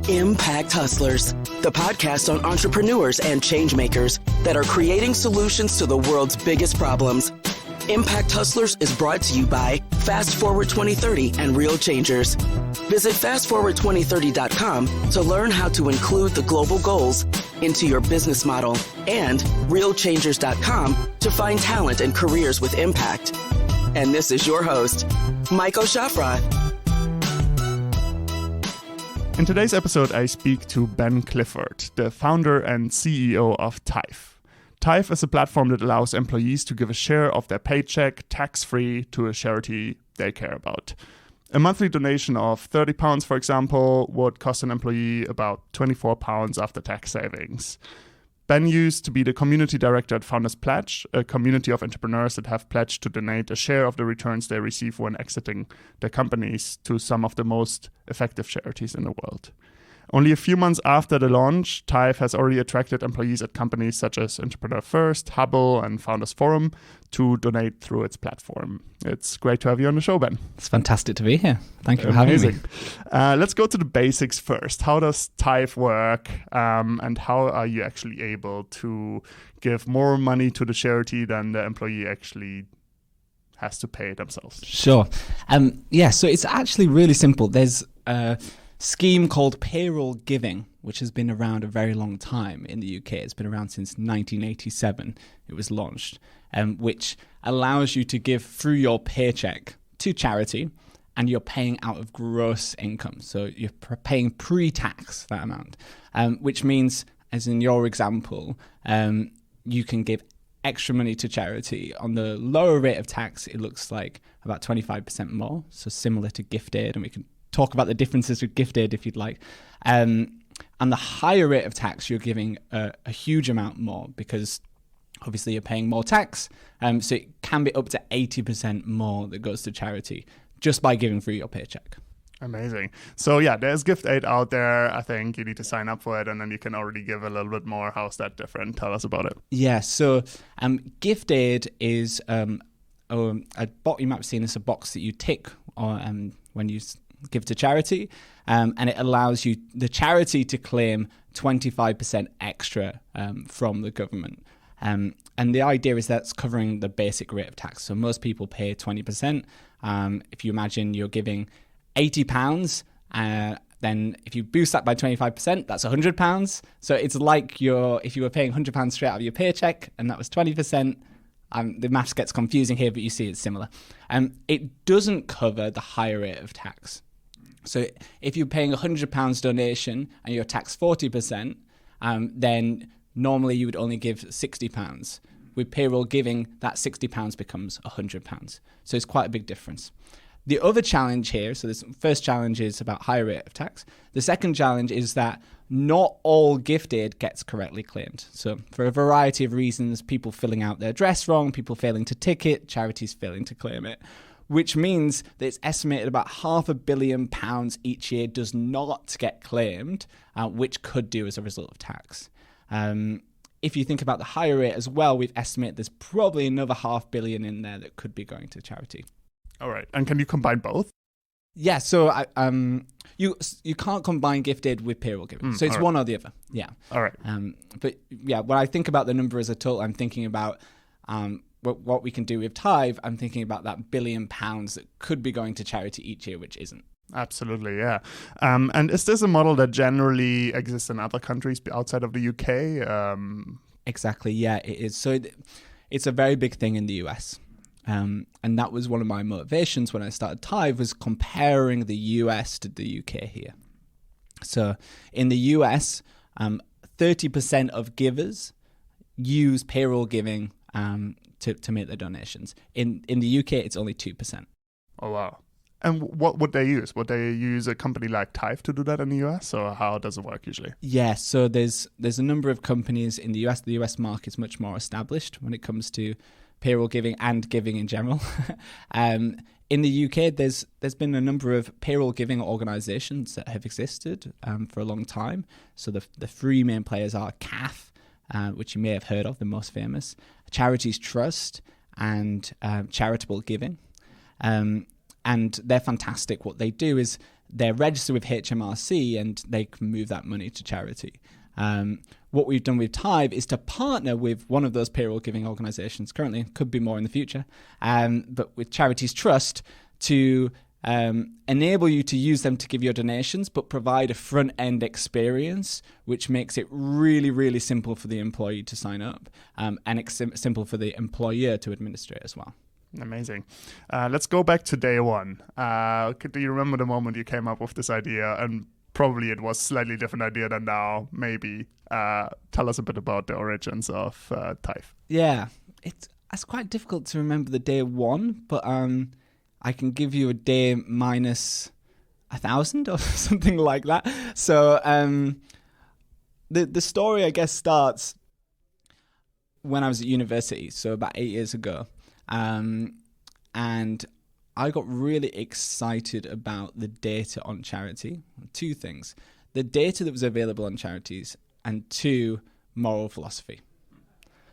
Impact Hustlers, the podcast on entrepreneurs and change makers that are creating solutions to the world's biggest problems. Impact Hustlers is brought to you by Fast Forward 2030 and Real Changers. Visit fastforward2030.com to learn how to include the global goals into your business model and realchangers.com to find talent and careers with impact. And this is your host, Michael Shafroth. In today's episode, I speak to Ben Clifford, the founder and CEO of Tyve. Tyve is a platform that allows employees to give a share of their paycheck tax-free to a charity they care about. A monthly donation of £30, for example, would cost an employee about £24 after tax savings. Ben used to be the community director at Founders Pledge, a community of entrepreneurs that have pledged to donate a share of the returns they receive when exiting their companies to some of the most effective charities in the world. Only a few months after the launch, Tyve has already attracted employees at companies such as Entrepreneur First, Hubble, and Founders Forum to donate through its platform. It's great to have you on the show, Ben. It's fantastic to be here. Thank you for having me. Let's go to the basics first. How does Tyve work, and how are you actually able to give more money to the charity than the employee actually has to pay themselves? Sure. So it's actually really simple. There's a scheme called payroll giving, which has been around a very long time in the UK. It's been around since 1987. It was launched, which allows you to give through your paycheck to charity, and you're paying out of gross income. So you're paying pre-tax that amount, which means, as in your example, you can give extra money to charity. On the lower rate of tax, it looks like about 25% more, so similar to gift aid, and we can talk about the differences with gift aid if you'd like. And the higher rate of tax, you're giving a huge amount more because obviously you're paying more tax. So it can be up to 80% more that goes to charity just by giving through your paycheck. Amazing. So yeah, there's gift aid out there. I think you need to sign up for it and then you can already give a little bit more. How's that different? Tell us about it. Yeah, so gift aid is a box. You might have seen this, a box that you tick when you give to charity, and it allows you, the charity, to claim 25% extra from the government. And the idea is that's covering the basic rate of tax. So most people pay 20%. If you imagine you're giving £80, then if you boost that by 25%, that's £100. So it's like if you were paying £100 straight out of your paycheck and that was 20%. The maths gets confusing here, but you see it's similar. It doesn't cover the higher rate of tax. So if you're paying £100 donation and you're taxed 40%, then normally you would only give £60. With payroll giving, that £60 becomes £100. So it's quite a big difference. The other challenge here, so this first challenge is about higher rate of tax. The second challenge is that not all gift aid gets correctly claimed. So for a variety of reasons, people filling out their address wrong, people failing to tick it, charities failing to claim it, which means that it's estimated about £500 million each year does not get claimed, which could do as a result of tax. If you think about the higher rate as well, we've estimated there's probably another £500 million in there that could be going to charity. All right. And can you combine both? Yeah, so you can't combine gift aid with payroll giving. So it's one or the other. Yeah. All right. But yeah, when I think about the number as a total, I'm thinking about what we can do with Tyve. I'm thinking about that £1 billion that could be going to charity each year, which isn't. Absolutely, yeah. And is this a model that generally exists in other countries outside of the UK? Exactly, yeah, it is. So it's a very big thing in the US. And that was one of my motivations when I started Tyve, was comparing the US to the UK here. So in the US, 30% of givers use payroll giving to make their donations. In the UK, it's only 2%. Oh, wow. And what would they use? Would they use a company like Tyve to do that in the US, or how does it work usually? Yeah, so there's a number of companies in the US. The US market's much more established when it comes to payroll giving and giving in general. In the UK, there's been a number of payroll giving organisations that have existed for a long time. So the three main players are CAF, which you may have heard of, the most famous, Charities Trust, and Charitable Giving. And they're fantastic. What they do is they're registered with HMRC and they can move that money to charity. What we've done with Tyve is to partner with one of those payroll giving organizations currently, could be more in the future, but with Charities Trust to enable you to use them to give your donations, but provide a front-end experience which makes it really, really simple for the employee to sign up, and simple for the employer to administrate as well. Amazing. Let's go back to day one. Do you remember the moment you came up with this idea? And probably it was a slightly different idea than now, maybe. Tell us a bit about the origins of Tyve. Yeah, it's quite difficult to remember the day one, but I can give you a day minus 1,000 or something like that. So the story, I guess, starts when I was at university, so about 8 years ago. And I got really excited about the data on charity. Two things: the data that was available on charities, and two, moral philosophy.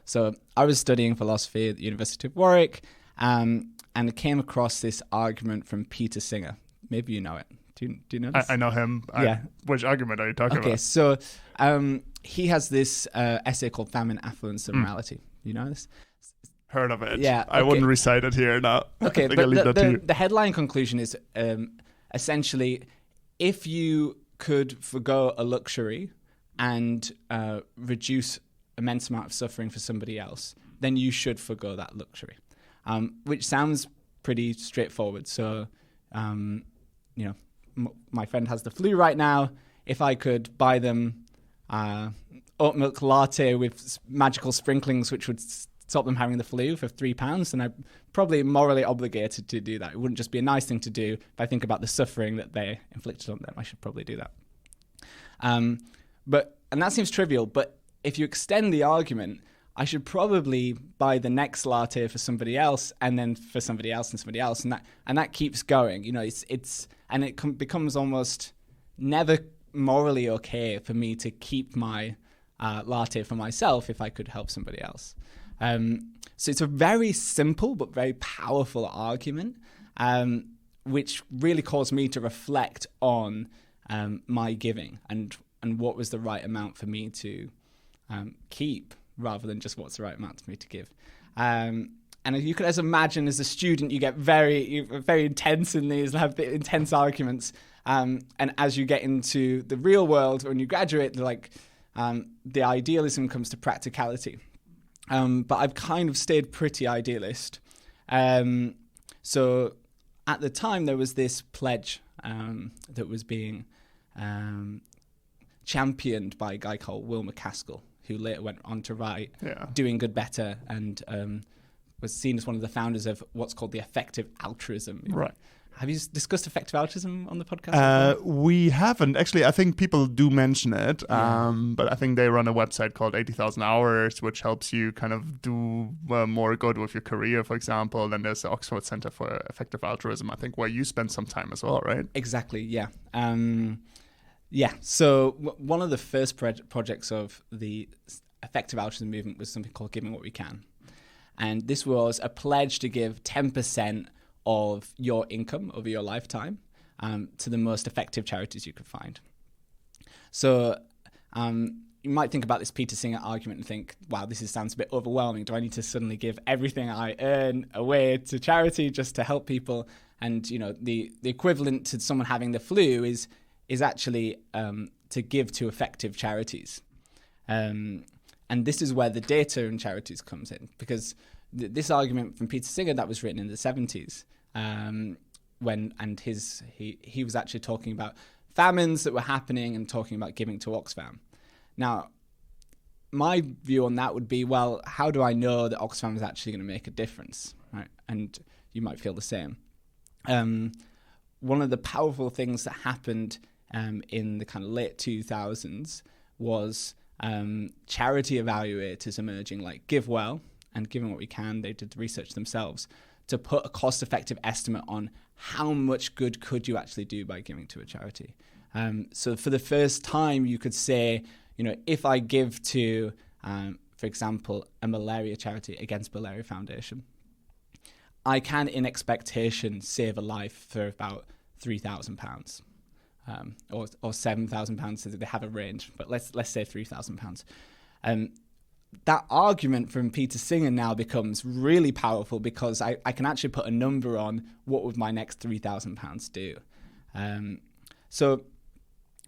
So I was studying philosophy at the University of Warwick, and I came across this argument from Peter Singer. Maybe you know it. Do you know this? I know him. Yeah. Which argument are you talking about? Okay, so he has this essay called Famine, Affluence and Morality. You know this? Heard of it. Yeah. I wouldn't recite it here now. Okay, but the headline conclusion is essentially, if you could forgo a luxury and reduce immense amount of suffering for somebody else, then you should forgo that luxury, which sounds pretty straightforward. So, my friend has the flu right now. If I could buy them oat milk latte with magical sprinklings, which would stop them having the flu for £3, then I'm probably morally obligated to do that. It wouldn't just be a nice thing to do. If I think about the suffering that they inflicted on them, I should probably do that. And that seems trivial, but if you extend the argument, I should probably buy the next latte for somebody else, and then for somebody else and somebody else, and that keeps going. It becomes almost never morally okay for me to keep my latte for myself if I could help somebody else. So it's a very simple but very powerful argument, which really caused me to reflect on my giving and what was the right amount for me to keep, rather than just what's the right amount for me to give. And you can, as imagine, as a student, you get very intense in these and have intense arguments. And as you get into the real world, when you graduate, the idealism comes to practicality. But I've kind of stayed pretty idealist. So at the time, there was this pledge that was being championed by a guy called Will McCaskill, who later went on to write Doing Good Better, and was seen as one of the founders of what's called the effective altruism. Right. Have you discussed effective altruism on the podcast? We haven't. Actually, I think people do mention it, but I think they run a website called 80,000 Hours, which helps you kind of do more good with your career, for example. Then there's the Oxford Center for Effective Altruism, I think, where you spend some time as well, right? Exactly, yeah. So one of the first projects of the effective altruism movement was something called Giving What We Can. And this was a pledge to give 10% of your income over your lifetime to the most effective charities you could find. So you might think about this Peter Singer argument and think, wow, sounds a bit overwhelming. Do I need to suddenly give everything I earn away to charity just to help people? And, the equivalent to someone having the flu is actually to give to effective charities. And this is where the data in charities comes in, because this argument from Peter Singer that was written in the 70s, he was actually talking about famines that were happening and talking about giving to Oxfam. Now, my view on that would be, well, how do I know that Oxfam is actually going to make a difference? Right? And you might feel the same. One of the powerful things that happened in the kind of late 2000s was charity evaluators emerging, like GiveWell and Giving What We Can. They did the research themselves to put a cost-effective estimate on how much good could you actually do by giving to a charity. So for the first time, you could say, if I give to, for example, a malaria charity, Against Malaria Foundation, I can, in expectation, save a life for about £3,000. or £7,000. So they have a range, but let's say £3,000. That argument from Peter Singer now becomes really powerful because I can actually put a number on what would my next £3,000 do. So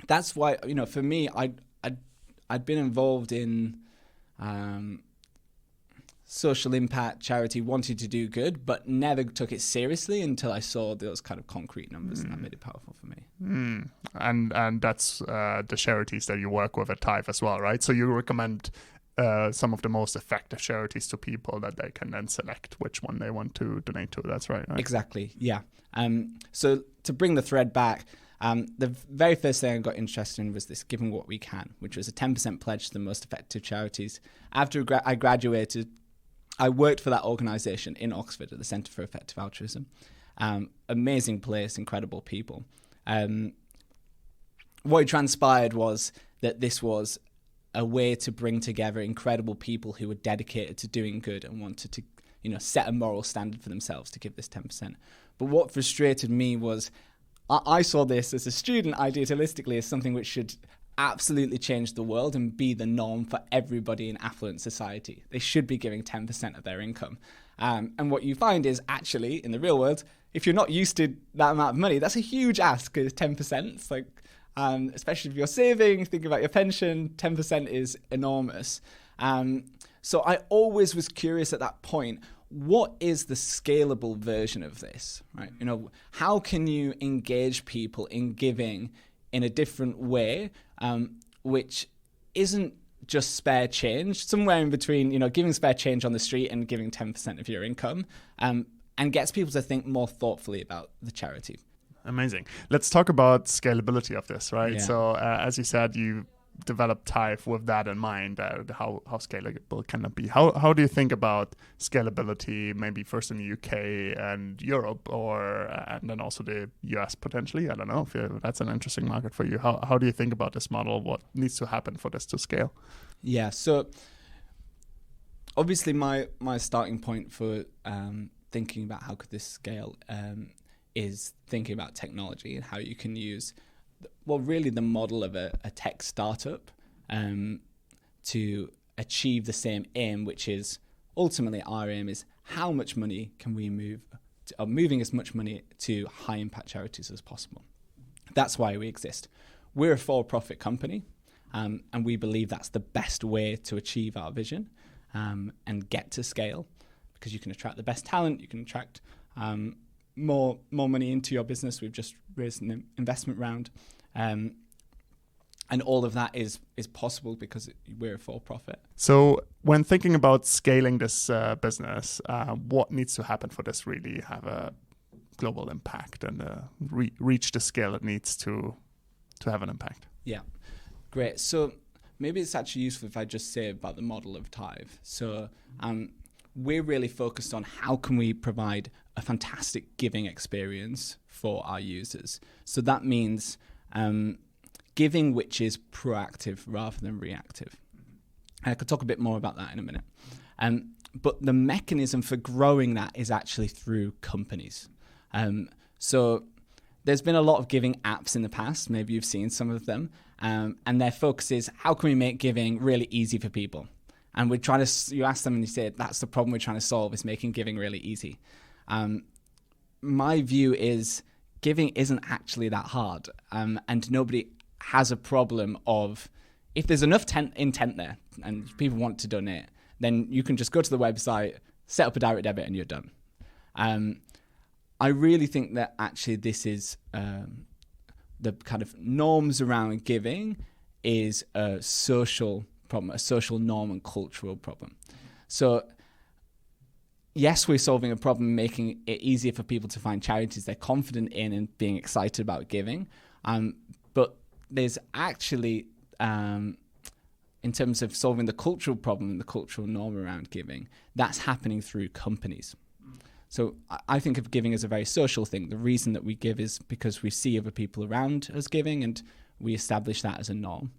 that's why, for me, I'd been involved in social impact charity, wanting to do good, but never took it seriously until I saw those kind of concrete numbers, and that made it powerful for me. And that's the charities that you work with at Tyve as well, right? So you recommend some of the most effective charities to people that they can then select which one they want to donate to. That's right? Exactly, yeah. So to bring the thread back, the very first thing I got interested in was this Giving What We Can, which was a 10% pledge to the most effective charities. After I graduated, I worked for that organisation in Oxford at the Centre for Effective Altruism. Amazing place, incredible people. What transpired was that this was a way to bring together incredible people who were dedicated to doing good and wanted to, set a moral standard for themselves to give this 10%. But what frustrated me was I saw this as a student idealistically as something which should absolutely change the world and be the norm for everybody in affluent society. They should be giving 10% of their income. And what you find is actually in the real world, if you're not used to that amount of money, that's a huge ask. It's 10%. It's like, especially if you're saving, thinking about your pension, 10% is enormous. So I always was curious at that point, what is the scalable version of this, right? How can you engage people in giving in a different way, which isn't just spare change, somewhere in between, giving spare change on the street and giving 10% of your income, and gets people to think more thoughtfully about the charity. Amazing. Let's talk about scalability of this, right? Yeah. So as you said, you developed Tyve with that in mind. How scalable can it be? How do you think about scalability, maybe first in the UK and Europe, and then also the US potentially? I don't know if that's an interesting market for you. How do you think about this model? What needs to happen for this to scale? Yeah, so obviously my starting point for thinking about how could this scale is thinking about technology and how you can use really the model of a tech startup to achieve the same aim, which is ultimately our aim is how much money can we moving as much money to high impact charities as possible. That's why we exist. We're a for-profit company, and we believe that's the best way to achieve our vision and get to scale, because you can attract the best talent, you can attract more money into your business. We've just raised an investment round. And all of that is possible because we're a for-profit. So when thinking about scaling this business, what needs to happen for this really have a global impact and reach the scale it needs to have an impact? Yeah, great. So maybe it's actually useful if I just say about the model of Tyve. So we're really focused on how can we provide a fantastic giving experience for our users. So that means giving which is proactive rather than reactive. I could talk a bit more about that in a minute. But the mechanism for growing that is actually through companies. So there's been a lot of giving apps in the past. Maybe you've seen some of them. And their focus is how can we make giving really easy for people? And you ask them and you say, that's the problem we're trying to solve, is making giving really easy. My view is giving isn't actually that hard. And nobody has a problem of, if there's enough intent there and people want to donate, then you can just go to the website, set up a direct debit, and you're done. I really think that actually this is the kind of norms around giving is a social problem, a social norm and cultural problem. So yes, we're solving a problem, making it easier for people to find charities they're confident in and being excited about giving. But there's actually, in terms of solving the cultural problem and the cultural norm around giving, that's happening through companies. So I think of giving as a very social thing. The reason that we give is because we see other people around us giving and we establish that as a norm.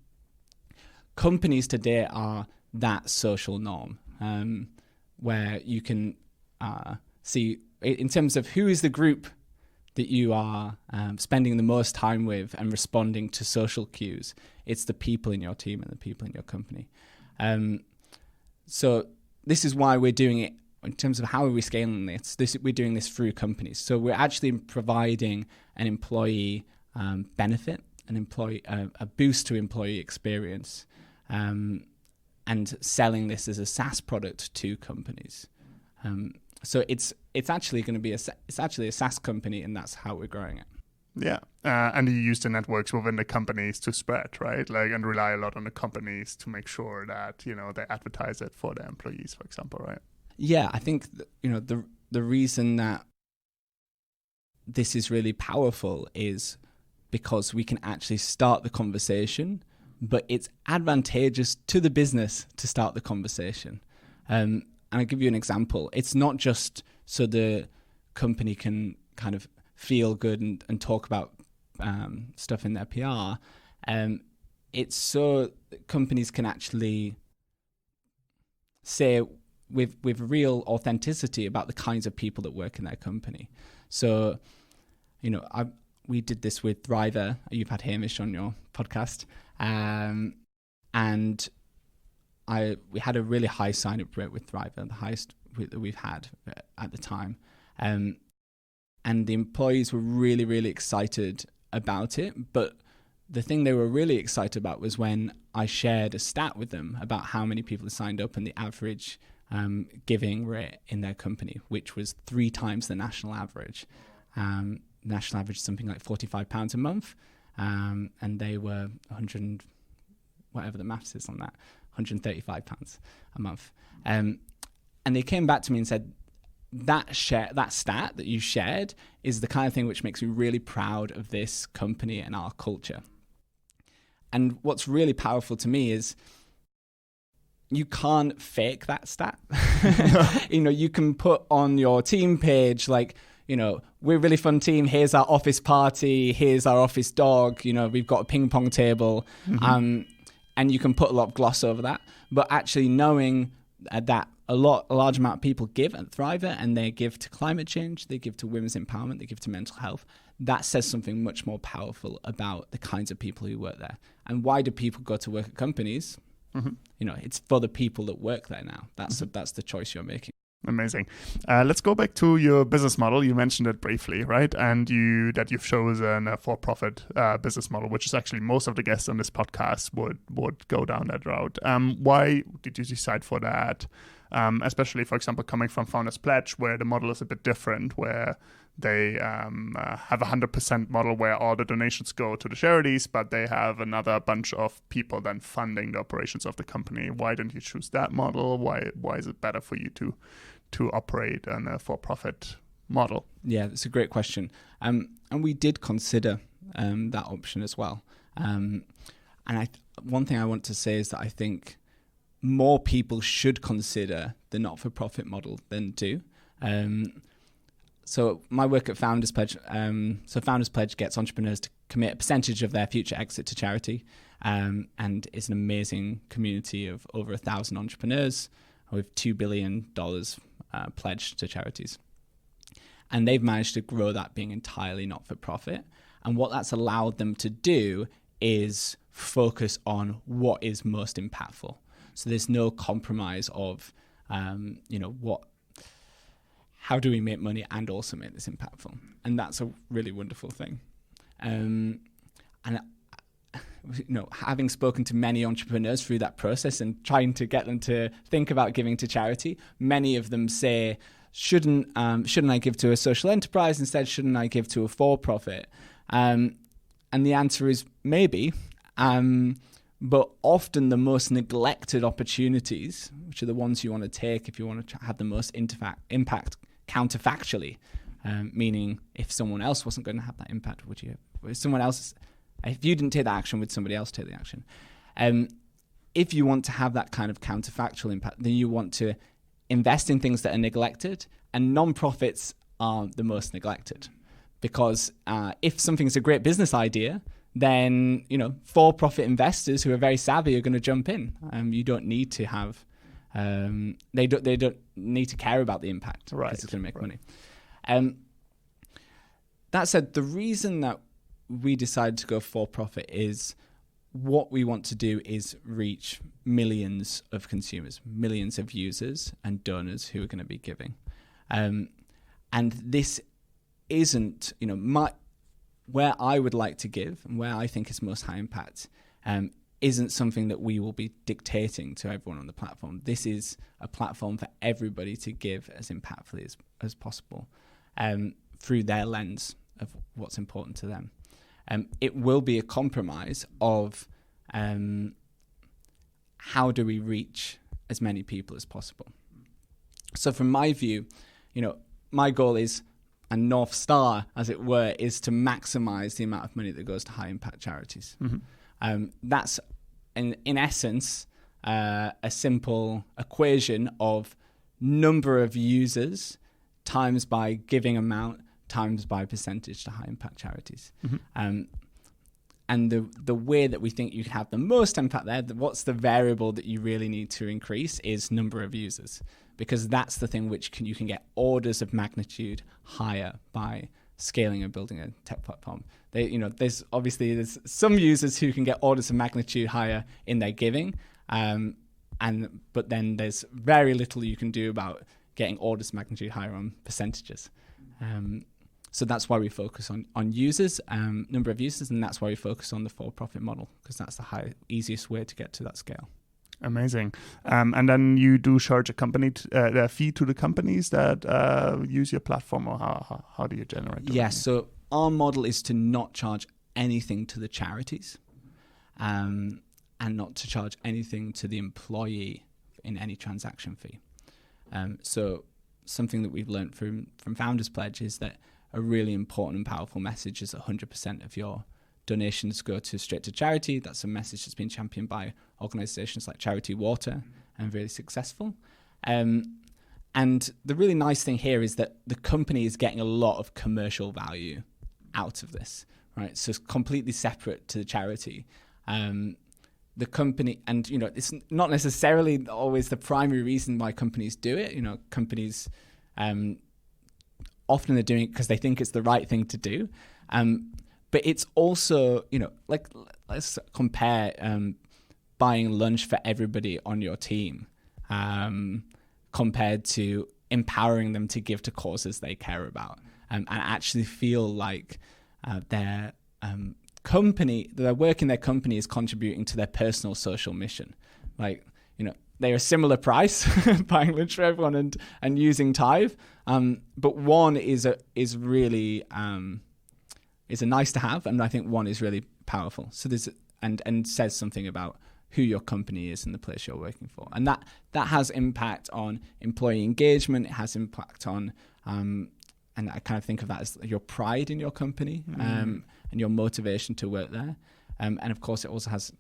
Companies today are that social norm, where you can see in terms of who is the group that you are spending the most time with and responding to social cues. It's the people in your team and the people in your company. So this is why we're doing it in terms of how are we scaling this. We're doing this through companies. So we're actually providing an employee benefit, a boost to employee experience, and selling this as a SaaS product to companies. So it's actually going to be it's actually a SaaS company, and that's how we're growing it. Yeah, and you use the networks within the companies to spread, right? And rely a lot on the companies to make sure that they advertise it for their employees, for example, right? Yeah, I think the reason that this is really powerful is because we can actually start the conversation, but it's advantageous to the business to start the conversation. And I'll give you an example. It's not just so the company can kind of feel good and talk about stuff in their PR. It's so companies can actually say with real authenticity about the kinds of people that work in their company. So, we did this with Thriver. You've had Hamish on your podcast. And we had a really high sign-up rate with Thriver, the highest that we've had at the time. And the employees were really, really excited about it. But the thing they were really excited about was when I shared a stat with them about how many people had signed up and the average giving rate in their company, which was 3 times the national average. National average is something like £45 a month. And they were 100, whatever the maths is on that, £135 a month. And they came back to me and said, that stat that you shared is the kind of thing which makes me really proud of this company and our culture. And what's really powerful to me is you can't fake that stat. You can put on your team page, we're a really fun team. Here's our office party. Here's our office dog. We've got a ping pong table. Mm-hmm. And you can put a lot of gloss over that. But actually knowing that a large amount of people give at Thriver, and they give to climate change, they give to women's empowerment, they give to mental health, that says something much more powerful about the kinds of people who work there. And why do people go to work at companies? Mm-hmm. It's for the people that work there now. That's the choice you're making. Amazing. Let's go back to your business model. You mentioned it briefly, right? And you've chosen a for-profit business model, which is actually most of the guests on this podcast would go down that route. Why did you decide for that? Especially, for example, coming from Founders Pledge, where the model is a bit different, where they have a 100% model where all the donations go to the charities, but they have another bunch of people then funding the operations of the company. Why didn't you choose that model? Why is it better for you to operate on a for-profit model? Yeah, that's a great question. And we did consider that option as well. One thing I want to say is that I think more people should consider the not-for-profit model than do. So my work at Founders Pledge, Founders Pledge gets entrepreneurs to commit a percentage of their future exit to charity, and it's an amazing community of over 1,000 entrepreneurs with $2 billion pledged to charities. And they've managed to grow that being entirely not-for-profit. And what that's allowed them to do is focus on what is most impactful. So there's no compromise of, how do we make money and also make this impactful? And that's a really wonderful thing. Having spoken to many entrepreneurs through that process and trying to get them to think about giving to charity, many of them say, shouldn't I give to a social enterprise instead? Shouldn't I give to a for-profit? And the answer is maybe. But often the most neglected opportunities, which are the ones you want to take if you want to have the most impact counterfactually, meaning if someone else wasn't going to have that impact, would you? If you didn't take that action, would somebody else take the action? If you want to have that kind of counterfactual impact, then you want to invest in things that are neglected, and non-profits are the most neglected. Because if something's a great business idea, then for-profit investors who are very savvy are going to jump in. You don't need to have they don't need to care about the impact, because it's going to make money. That said, the reason that we decided to go for profit is what we want to do is reach millions of consumers, millions of users and donors who are going to be giving. And this isn't, where I would like to give and where I think is most high impact isn't something that we will be dictating to everyone on the platform. This is a platform for everybody to give as impactfully as possible through their lens of what's important to them. It will be a compromise of how do we reach as many people as possible. So from my view, my goal is, and North Star, as it were, is to maximize the amount of money that goes to high impact charities. Mm-hmm. That's, in essence, a simple equation of number of users times by giving amount times by percentage to high impact charities. Mm-hmm. And the way that we think you can have the most impact there, what's the variable that you really need to increase is number of users, because that's the thing which you can get orders of magnitude higher by scaling and building a tech platform. There's some users who can get orders of magnitude higher in their giving, but then there's very little you can do about getting orders of magnitude higher on percentages. So that's why we focus on users, number of users, and that's why we focus on the for-profit model, because that's the easiest way to get to that scale. Amazing. And then you do charge a fee to the companies that use your platform, or how do you generate the revenue? So our model is to not charge anything to the charities and not to charge anything to the employee in any transaction fee. So something that we've learned from Founders Pledge is that a really important and powerful message is 100% of your donations go straight to charity. That's a message that's been championed by organizations like Charity Water and really successful. And the really nice thing here is that the company is getting a lot of commercial value out of this, right? So it's completely separate to the charity. The company, and it's not necessarily always the primary reason why companies do it. Companies often they're doing it because they think it's the right thing to do. But it's also, let's compare buying lunch for everybody on your team compared to empowering them to give to causes they care about and actually feel like their work in their company is contributing to their personal social mission. They're a similar price, buying lunch for everyone and using Tyve, but one is really is a nice to have, and I think one is really powerful. So there's and says something about who your company is and the place you're working for, and that has impact on employee engagement. It has impact on and I kind of think of that as your pride in your company and your motivation to work there, and of course it also has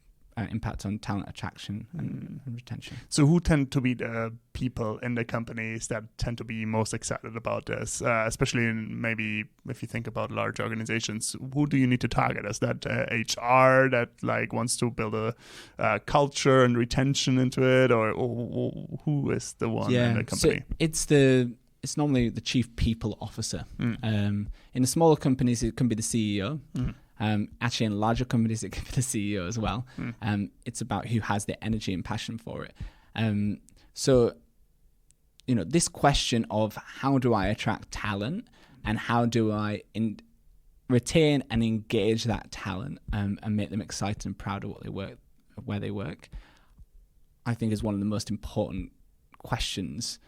impact on talent attraction and retention. So who tend to be the people in the companies that tend to be most excited about this, especially maybe if you think about large organizations? Who do you need to target? Is that HR that wants to build a culture and retention into it, or who is the one in the company? So it's normally the chief people officer. In the smaller companies, it can be the CEO. Actually, in larger companies, it can be the CEO as well. It's about who has the energy and passion for it. So, this question of how do I attract talent and how do I retain and engage that talent and make them excited and proud of where they work, I think is one of the most important questions.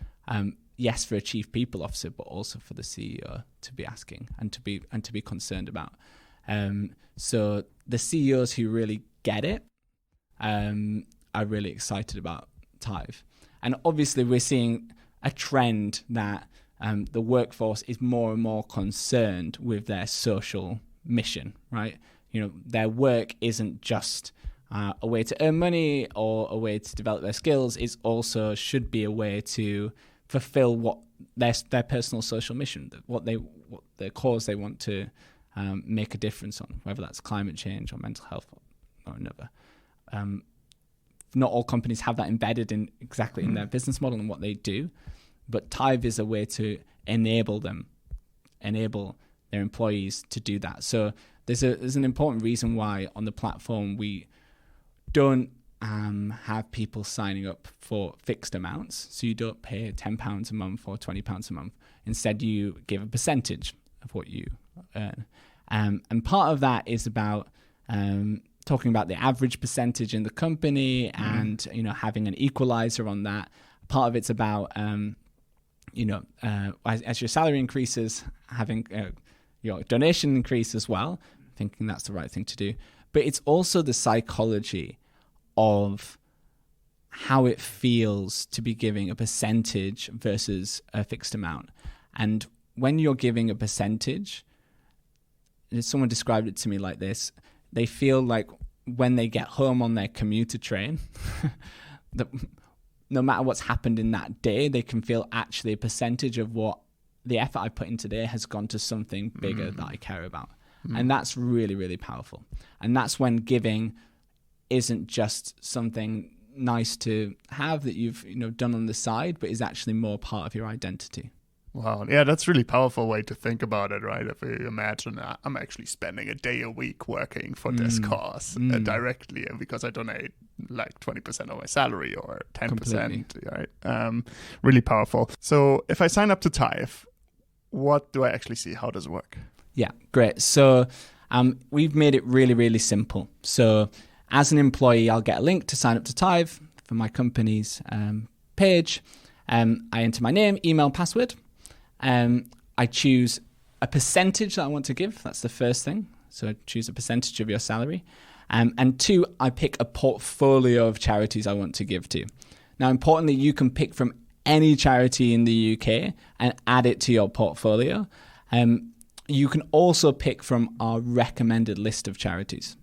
Yes, for a chief people officer, but also for the CEO to be asking and to be concerned about. So the CEOs who really get it are really excited about Tyve. And obviously we're seeing a trend that the workforce is more and more concerned with their social mission, right? Their work isn't just a way to earn money or a way to develop their skills. It also should be a way to fulfill what their personal social mission, what the cause they want to make a difference on, whether that's climate change or mental health or another. Not all companies have that embedded in their business model and what they do, but Tyve is a way to enable them their employees to do that. So there's an important reason why on the platform we don't have people signing up for fixed amounts. So you don't pay £10 a month or £20 a month. Instead, you give a percentage of what you earn. And part of that is about talking about the average percentage in the company and, having an equalizer on that. Part of it's about, as your salary increases, having your donation increase as well, thinking that's the right thing to do. But it's also the psychology of how it feels to be giving a percentage versus a fixed amount. And when you're giving a percentage, someone described it to me like this: they feel like when they get home on their commuter train, that no matter what's happened in that day, they can feel actually a percentage of what the effort I put in today has gone to something bigger that I care about. And that's really, really powerful. And that's when giving isn't just something nice to have that you've done on the side, but is actually more part of your identity. Wow. Yeah, that's a really powerful way to think about it, right? If you imagine I'm actually spending a day a week working for this cause directly because I donate like 20% of my salary or 10%, completely. Right? Really powerful. So if I sign up to Tyve, what do I actually see? How does it work? Yeah, great. So we've made it really, really simple. So as an employee, I'll get a link to sign up to Tyve for my company's page. I enter my name, email, password. I choose a percentage that I want to give. That's the first thing. So choose a percentage of your salary. And 2, I pick a portfolio of charities I want to give to. Now, importantly, you can pick from any charity in the UK and add it to your portfolio. You can also pick from our recommended list of charities.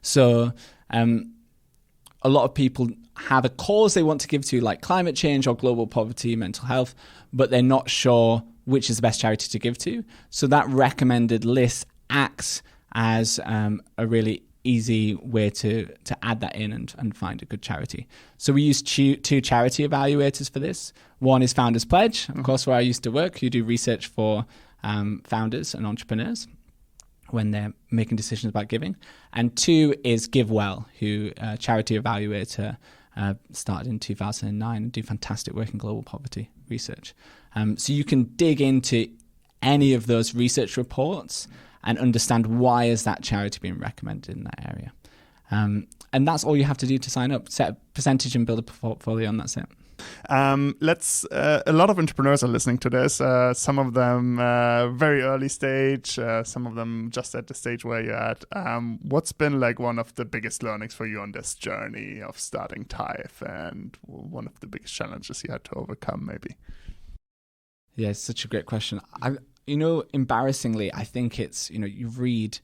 So a lot of people have a cause they want to give to, like climate change or global poverty, mental health, but they're not sure which is the best charity to give to. So that recommended list acts as a really easy way to add that in and find a good charity. So we use 2 charity evaluators for this. One is Founders Pledge, of course, where I used to work. You do research for founders and entrepreneurs when they're making decisions about giving. And 2 is GiveWell, who a charity evaluator started in 2009 and do fantastic work in global poverty research. So you can dig into any of those research reports and understand why is that charity being recommended in that area. And that's all you have to do to sign up. Set a percentage and build a portfolio, and that's it. A lot of entrepreneurs are listening to this. Some of them very early stage, some of them just at the stage where you're at. What's been like one of the biggest learnings for you on this journey of starting Tyve, and one of the biggest challenges you had to overcome, maybe? Yeah, it's such a great question. Embarrassingly, I think it's, you read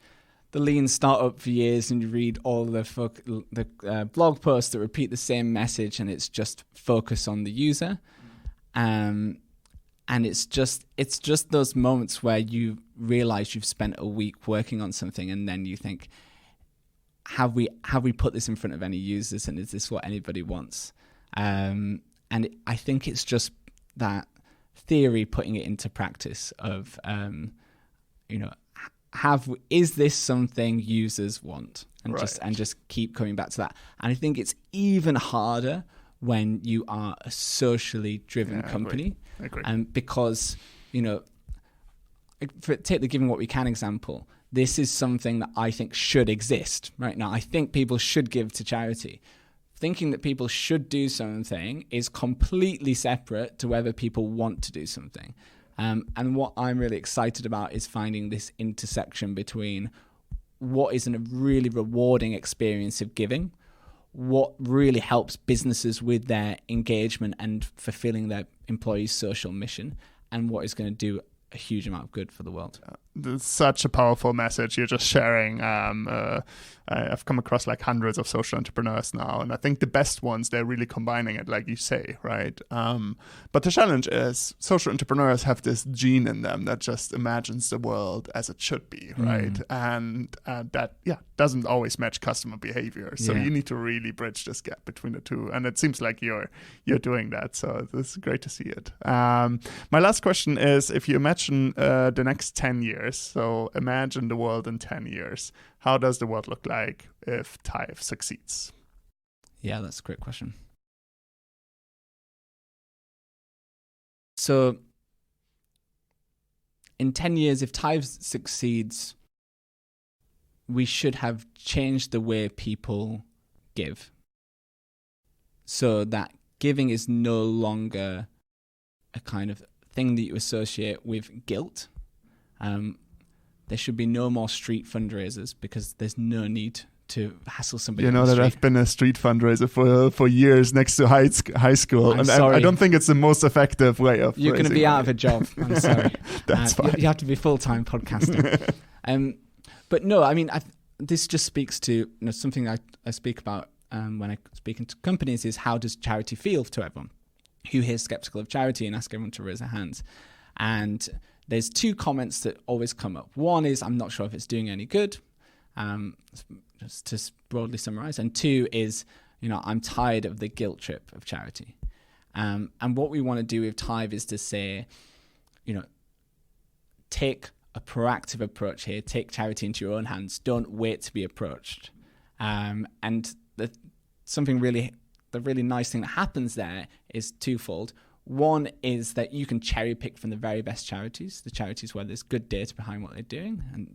the lean startup for years and you read all the blog posts that repeat the same message, and it's just focus on the user. And it's just those moments where you realize you've spent a week working on something, and then you think, have we put this in front of any users, and is this what anybody wants? And I think it's just that theory putting it into practice of is this something users want, and right. just keep coming back to that. And I think it's even harder when you are a socially driven company. I agree. Because take the Giving What We Can example, this is something that I think should exist right now. I think people should give to charity. Thinking that people should do something is completely separate to whether people want to do something. And what I'm really excited about is finding this intersection between what is a really rewarding experience of giving, what really helps businesses with their engagement and fulfilling their employees' social mission, and what is going to do a huge amount of good for the world. It's such a powerful message you're just sharing. I've come across like hundreds of social entrepreneurs now, and I think the best ones, they're really combining it, like you say, right? But the challenge is social entrepreneurs have this gene in them that just imagines the world as it should be, right? And that doesn't always match customer behavior. So you need to really bridge this gap between the two, and it seems like you're doing that. So it's great to see it. My last question is, if you imagine the next 10 years, years. So imagine the world in 10 years. How does the world look like if Tyve succeeds? Yeah, that's a great question. So in 10 years, if Tyve succeeds, we should have changed the way people give, so that giving is no longer a kind of thing that you associate with guilt. There should be no more street fundraisers because there's no need to hassle somebody. You know that I've been a street fundraiser for years next to high school, I'm and sorry. I don't think it's the most effective way of. You're going to be out of a job. I'm sorry. That's fine. You have to be full-time podcasting. But no, I mean, this just speaks to something I speak about when I speak into companies is how does charity feel to everyone who hears skeptical of charity, and ask everyone to raise their hands. And there's two comments that always come up. One is, I'm not sure if it's doing any good, just to broadly summarize. And two is, I'm tired of the guilt trip of charity. And what we want to do with Tyve is to say, take a proactive approach here. Take charity into your own hands. Don't wait to be approached. And the really nice thing that happens there is twofold. One is that you can cherry pick from the very best charities, the charities where there's good data behind what they're doing, and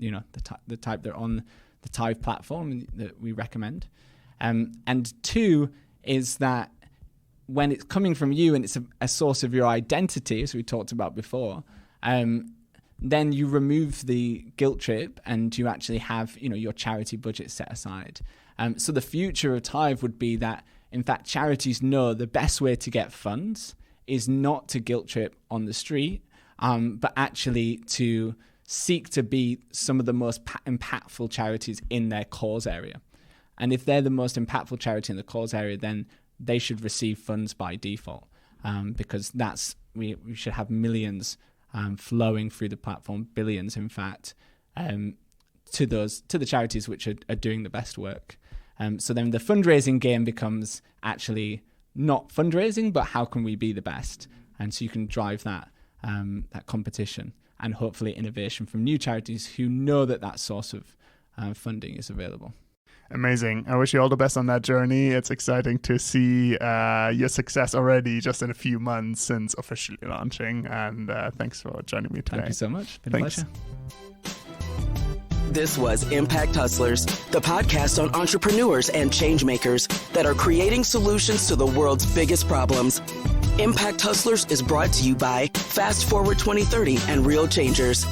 the type that are on the Tyve platform that we recommend. And two is that when it's coming from you and it's a source of your identity, as we talked about before, then you remove the guilt trip and you actually have your charity budget set aside. So the future of Tyve would be that, in fact, charities know the best way to get funds is not to guilt trip on the street, but actually to seek to be some of the most impactful charities in their cause area. And if they're the most impactful charity in the cause area, then they should receive funds by default, because we should have millions flowing through the platform, billions, in fact, to the charities which are doing the best work. So then the fundraising game becomes actually not fundraising, but how can we be the best? And so you can drive that competition and hopefully innovation from new charities who know that source of funding is available. Amazing. I wish you all the best on that journey. It's exciting to see your success already just in a few months since officially launching. And thanks for joining me today. Thank you so much. Been Thanks. a pleasure. This was Impact Hustlers, the podcast on entrepreneurs and change makers that are creating solutions to the world's biggest problems. Impact Hustlers is brought to you by Fast Forward 2030 and Real Changers.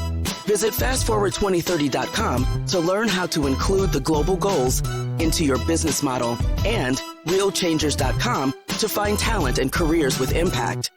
Visit fastforward2030.com to learn how to include the global goals into your business model, and realchangers.com to find talent and careers with impact.